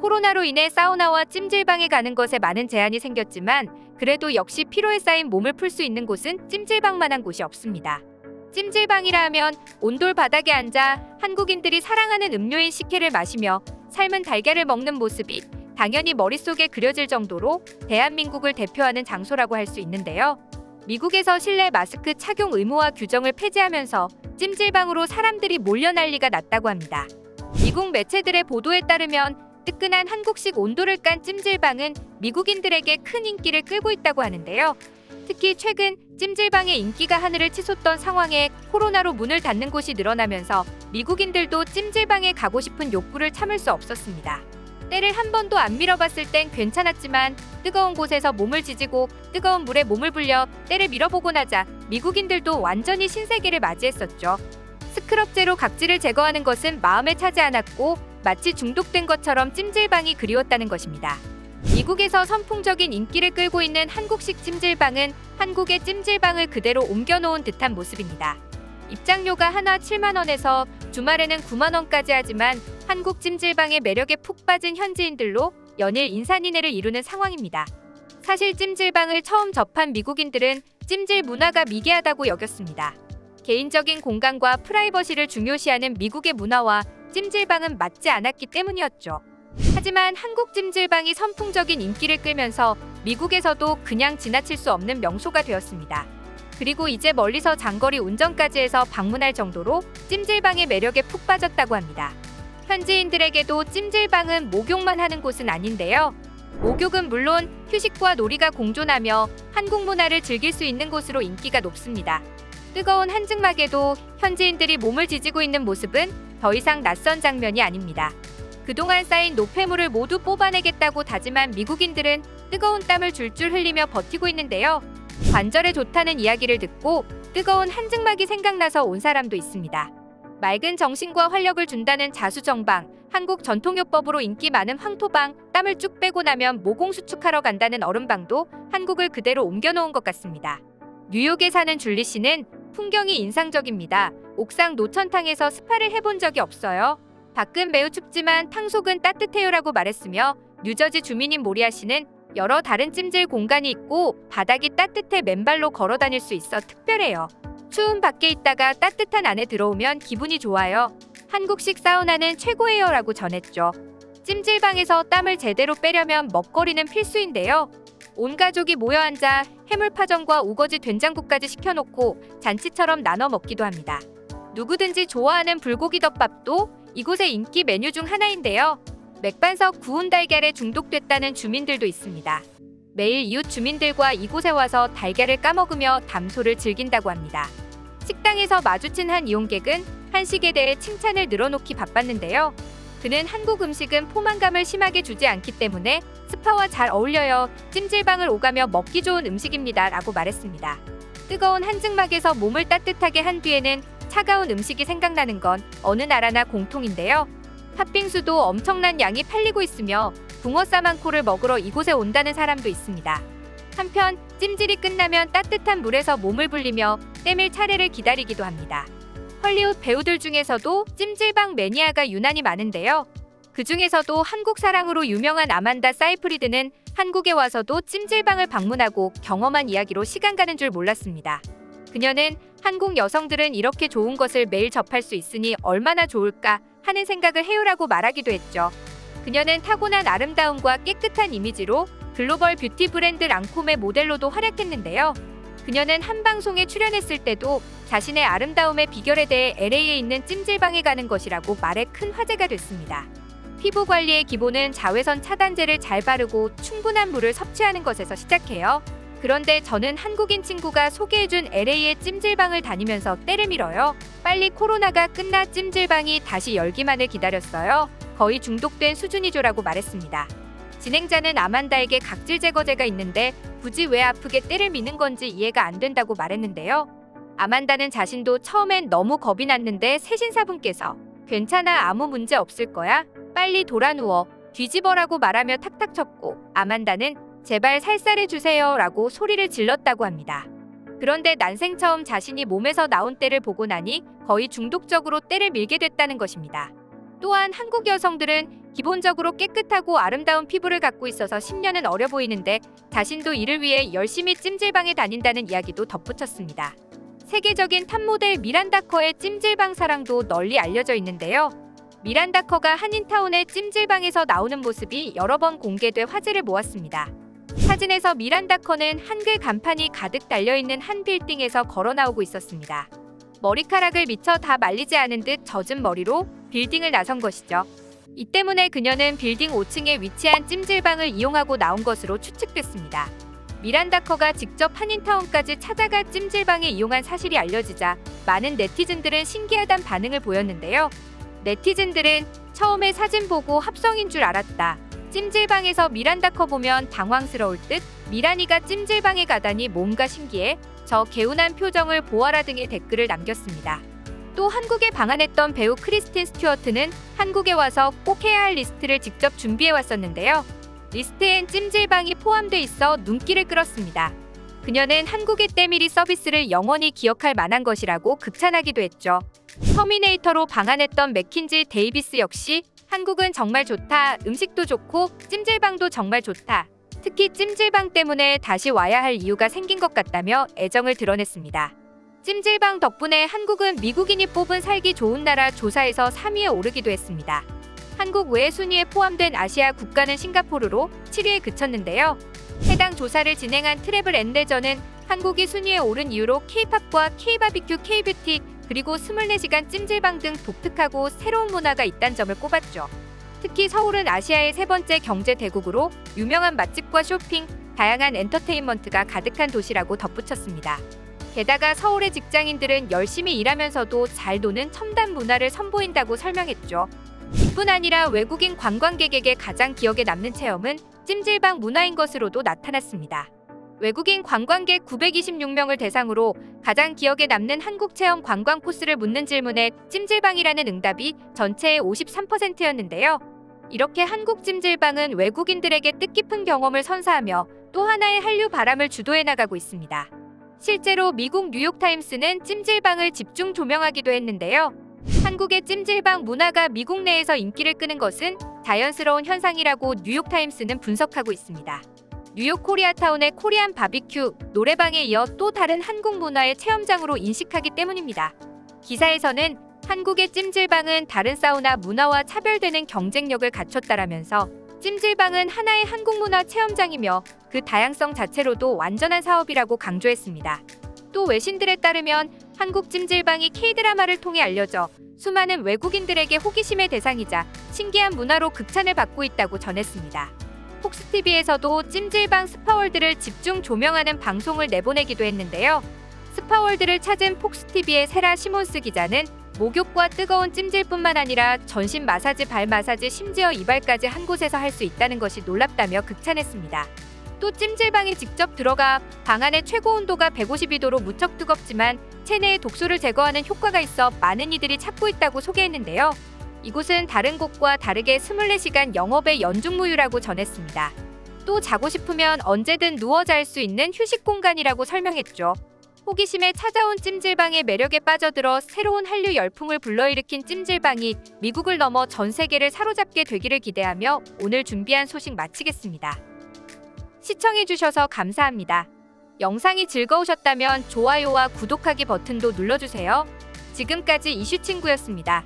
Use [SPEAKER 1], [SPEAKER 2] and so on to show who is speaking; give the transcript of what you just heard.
[SPEAKER 1] 코로나로 인해 사우나와 찜질방에 가는 것에 많은 제한이 생겼지만 그래도 역시 피로에 쌓인 몸을 풀 수 있는 곳은 찜질방만한 곳이 없습니다. 찜질방이라 하면 온돌 바닥에 앉아 한국인들이 사랑하는 음료인 식혜를 마시며 삶은 달걀을 먹는 모습이 당연히 머릿속에 그려질 정도로 대한민국을 대표하는 장소라고 할 수 있는데요. 미국에서 실내 마스크 착용 의무화 규정을 폐지하면서 찜질방으로 사람들이 몰려 난리가 났다고 합니다. 미국 매체들의 보도에 따르면 뜨끈한 한국식 온도를 깐 찜질방은 미국인들에게 큰 인기를 끌고 있다고 하는데요. 특히 최근 찜질방의 인기가 하늘을 치솟던 상황에 코로나로 문을 닫는 곳이 늘어나면서 미국인들도 찜질방에 가고 싶은 욕구를 참을 수 없었습니다. 때를 한 번도 안 밀어봤을 땐 괜찮았지만 뜨거운 곳에서 몸을 지지고 뜨거운 물에 몸을 불려 때를 밀어보고 나자 미국인들도 완전히 신세계를 맞이했었죠. 스크럽제로 각질을 제거하는 것은 마음에 차지 않았고 마치 중독된 것처럼 찜질방이 그리웠다는 것입니다. 미국에서 선풍적인 인기를 끌고 있는 한국식 찜질방은 한국의 찜질방을 그대로 옮겨놓은 듯한 모습입니다. 입장료가 하나 7만 원에서 주말에는 9만 원까지 하지만 한국 찜질방의 매력에 푹 빠진 현지인들로 연일 인산인해를 이루는 상황입니다. 사실 찜질방을 처음 접한 미국인들은 찜질 문화가 미개하다고 여겼습니다. 개인적인 공간과 프라이버시를 중요시하는 미국의 문화와 찜질방은 맞지 않았기 때문이었죠. 하지만 한국 찜질방이 선풍적인 인기를 끌면서 미국에서도 그냥 지나칠 수 없는 명소가 되었습니다. 그리고 이제 멀리서 장거리 운전까지 해서 방문할 정도로 찜질방의 매력에 푹 빠졌다고 합니다. 현지인들에게도 찜질방은 목욕만 하는 곳은 아닌데요. 목욕은 물론 휴식과 놀이가 공존하며 한국 문화를 즐길 수 있는 곳으로 인기가 높습니다. 뜨거운 한증막에도 현지인들이 몸을 지지고 있는 모습은 더 이상 낯선 장면이 아닙니다. 그동안 쌓인 노폐물을 모두 뽑아내겠다고 다짐한 미국인들은 뜨거운 땀을 줄줄 흘리며 버티고 있는데요. 관절에 좋다는 이야기를 듣고 뜨거운 한증막이 생각나서 온 사람도 있습니다. 맑은 정신과 활력을 준다는 자수정방, 한국 전통요법으로 인기 많은 황토방, 땀을 쭉 빼고 나면 모공 수축하러 간다는 얼음방도 한국을 그대로 옮겨놓은 것 같습니다. 뉴욕에 사는 줄리 씨는 풍경이 인상적입니다. 옥상 노천탕에서 스파를 해본 적이 없어요. 밖은 매우 춥지만 탕속은 따뜻해요라고 말했으며 뉴저지 주민인 모리아 씨는 여러 다른 찜질 공간이 있고 바닥이 따뜻해 맨발로 걸어 다닐 수 있어 특별해요. 추운 밖에 있다가 따뜻한 안에 들어오면 기분이 좋아요. 한국식 사우나는 최고예요 라고 전했죠. 찜질방에서 땀을 제대로 빼려면 먹거리는 필수인데요. 온 가족이 모여 앉아 해물파전과 우거지 된장국까지 시켜놓고 잔치처럼 나눠 먹기도 합니다. 누구든지 좋아하는 불고기 덮밥도 이곳의 인기 메뉴 중 하나인데요. 맥반석 구운 달걀에 중독됐다는 주민들도 있습니다. 매일 이웃 주민들과 이곳에 와서 달걀을 까먹으며 담소를 즐긴다고 합니다. 식당에서 마주친 한 이용객은 한식에 대해 칭찬을 늘어놓기 바빴는데요. 그는 한국 음식은 포만감을 심하게 주지 않기 때문에 스파와 잘 어울려요. 찜질방을 오가며 먹기 좋은 음식입니다. 라고 말했습니다. 뜨거운 한증막에서 몸을 따뜻하게 한 뒤에는 차가운 음식이 생각나는 건 어느 나라나 공통인데요. 팥빙수도 엄청난 양이 팔리고 있으며 붕어 싸만코를 먹으러 이곳에 온다는 사람도 있습니다. 한편 찜질이 끝나면 따뜻한 물에서 몸을 불리며 때밀 차례를 기다리기도 합니다. 헐리우드 배우들 중에서도 찜질방 매니아가 유난히 많은데요. 그 중에서도 한국 사랑으로 유명한 아만다 사이프리드는 한국에 와서도 찜질방을 방문하고 경험한 이야기로 시간 가는 줄 몰랐습니다. 그녀는 한국 여성들은 이렇게 좋은 것을 매일 접할 수 있으니 얼마나 좋을까 하는 생각을 해요라고 말하기도 했죠. 그녀는 타고난 아름다움과 깨끗한 이미지로 글로벌 뷰티 브랜드 랑콤의 모델로도 활약했는데요. 그녀는 한 방송에 출연했을 때도 자신의 아름다움의 비결에 대해 LA에 있는 찜질방에 가는 것이라고 말해 큰 화제가 됐습니다. 피부 관리의 기본은 자외선 차단제를 잘 바르고 충분한 물을 섭취하는 것에서 시작해요. 그런데 저는 한국인 친구가 소개해준 LA의 찜질방을 다니면서 때를 밀어요. 빨리 코로나가 끝나 찜질방이 다시 열기만을 기다렸어요. 거의 중독된 수준이죠라고 말했습니다. 진행자는 아만다에게 각질 제거제가 있는데 굳이 왜 아프게 때를 미는 건지 이해가 안 된다고 말했는데요. 아만다는 자신도 처음엔 너무 겁이 났는데 세신사분께서 괜찮아 아무 문제 없을 거야 빨리 돌아 누워 뒤집어라고 말하며 탁탁 쳤고 아만다는 제발 살살해주세요 라고 소리를 질렀다고 합니다. 그런데 난생 처음 자신이 몸에서 나온 때를 보고 나니 거의 중독적으로 때를 밀게 됐다는 것입니다. 또한 한국 여성들은 기본적으로 깨끗하고 아름다운 피부를 갖고 있어서 10년은 어려 보이는데 자신도 이를 위해 열심히 찜질방에 다닌다는 이야기도 덧붙였습니다. 세계적인 탑모델 미란다 커의 찜질방 사랑도 널리 알려져 있는데요. 미란다 커가 한인타운의 찜질방에서 나오는 모습이 여러 번 공개돼 화제를 모았습니다. 사진에서 미란다 커는 한글 간판이 가득 달려있는 한 빌딩에서 걸어 나오고 있었습니다. 머리카락을 미처 다 말리지 않은 듯 젖은 머리로 빌딩을 나선 것이죠. 이 때문에 그녀는 빌딩 5층에 위치한 찜질방을 이용하고 나온 것으로 추측됐습니다. 미란다 커가 직접 한인타운까지 찾아가 찜질방에 이용한 사실이 알려지자 많은 네티즌들은 신기하단 반응을 보였는데요. 네티즌들은 처음에 사진 보고 합성인 줄 알았다. 찜질방에서 미란다 커 보면 당황스러울 듯. 미란이가 찜질방에 가다니 뭔가 신기해. 저 개운한 표정을 보아라 등의 댓글을 남겼습니다. 또 한국에 방한했던 배우 크리스틴 스튜어트는 한국에 와서 꼭 해야 할 리스트를 직접 준비해 왔었는데요. 리스트엔 찜질방이 포함돼 있어 눈길을 끌었습니다. 그녀는 한국의 때밀이 서비스를 영원히 기억할 만한 것이라고 극찬하기도 했죠. 터미네이터로 방한했던 맥킨지 데이비스 역시 한국은 정말 좋다. 음식도 좋고 찜질방도 정말 좋다. 특히 찜질방 때문에 다시 와야 할 이유가 생긴 것 같다며 애정을 드러냈습니다. 찜질방 덕분에 한국은 미국인이 뽑은 살기 좋은 나라 조사에서 3위에 오르기도 했습니다. 한국 외 순위에 포함된 아시아 국가는 싱가포르로 7위에 그쳤는데요. 해당 조사를 진행한 트래블 앤 레저는 한국이 순위에 오른 이유로 K-팝과 K-바비큐, K-뷰티, 그리고 24시간 찜질방 등 독특하고 새로운 문화가 있다는 점을 꼽았죠. 특히 서울은 아시아의 세 번째 경제 대국으로 유명한 맛집과 쇼핑, 다양한 엔터테인먼트가 가득한 도시라고 덧붙였습니다. 게다가 서울의 직장인들은 열심히 일하면서도 잘 노는 첨단 문화를 선보인다고 설명했죠. 이뿐 아니라 외국인 관광객에게 가장 기억에 남는 체험은 찜질방 문화인 것으로도 나타났습니다. 외국인 관광객 926명을 대상으로 가장 기억에 남는 한국 체험 관광 코스를 묻는 질문에 찜질방이라는 응답이 전체의 53%였는데요. 이렇게 한국 찜질방은 외국인들에게 뜻깊은 경험을 선사하며 또 하나의 한류 바람을 주도해 나가고 있습니다. 실제로 미국 뉴욕타임스는 찜질방을 집중 조명하기도 했는데요. 한국의 찜질방 문화가 미국 내에서 인기를 끄는 것은 자연스러운 현상이라고 뉴욕타임스는 분석하고 있습니다. 뉴욕 코리아타운의 코리안 바비큐, 노래방에 이어 또 다른 한국 문화의 체험장으로 인식하기 때문입니다. 기사에서는 한국의 찜질방은 다른 사우나 문화와 차별되는 경쟁력을 갖췄다라면서 찜질방은 하나의 한국 문화 체험장이며 그 다양성 자체로도 완전한 사업이라고 강조했습니다. 또 외신들에 따르면 한국 찜질방이 K-드라마를 통해 알려져 수많은 외국인들에게 호기심의 대상이자 신기한 문화로 극찬을 받고 있다고 전했습니다. 폭스TV에서도 찜질방 스파월드를 집중 조명하는 방송을 내보내기도 했는데요. 스파월드를 찾은 폭스TV의 세라 시몬스 기자는 목욕과 뜨거운 찜질뿐만 아니라 전신 마사지, 발 마사지, 심지어 이발까지 한 곳에서 할 수 있다는 것이 놀랍다며 극찬했습니다. 또 찜질방에 직접 들어가 방 안의 최고 온도가 152도로 무척 뜨겁지만 체내의 독소를 제거하는 효과가 있어 많은 이들이 찾고 있다고 소개했는데요. 이곳은 다른 곳과 다르게 24시간 영업의 연중무휴라고 전했습니다. 또 자고 싶으면 언제든 누워 잘 수 있는 휴식 공간이라고 설명했죠. 호기심에 찾아온 찜질방의 매력에 빠져들어 새로운 한류 열풍을 불러일으킨 찜질방이 미국을 넘어 전 세계를 사로잡게 되기를 기대하며 오늘 준비한 소식 마치겠습니다. 시청해주셔서 감사합니다. 영상이 즐거우셨다면 좋아요와 구독하기 버튼도 눌러주세요. 지금까지 이슈친구였습니다.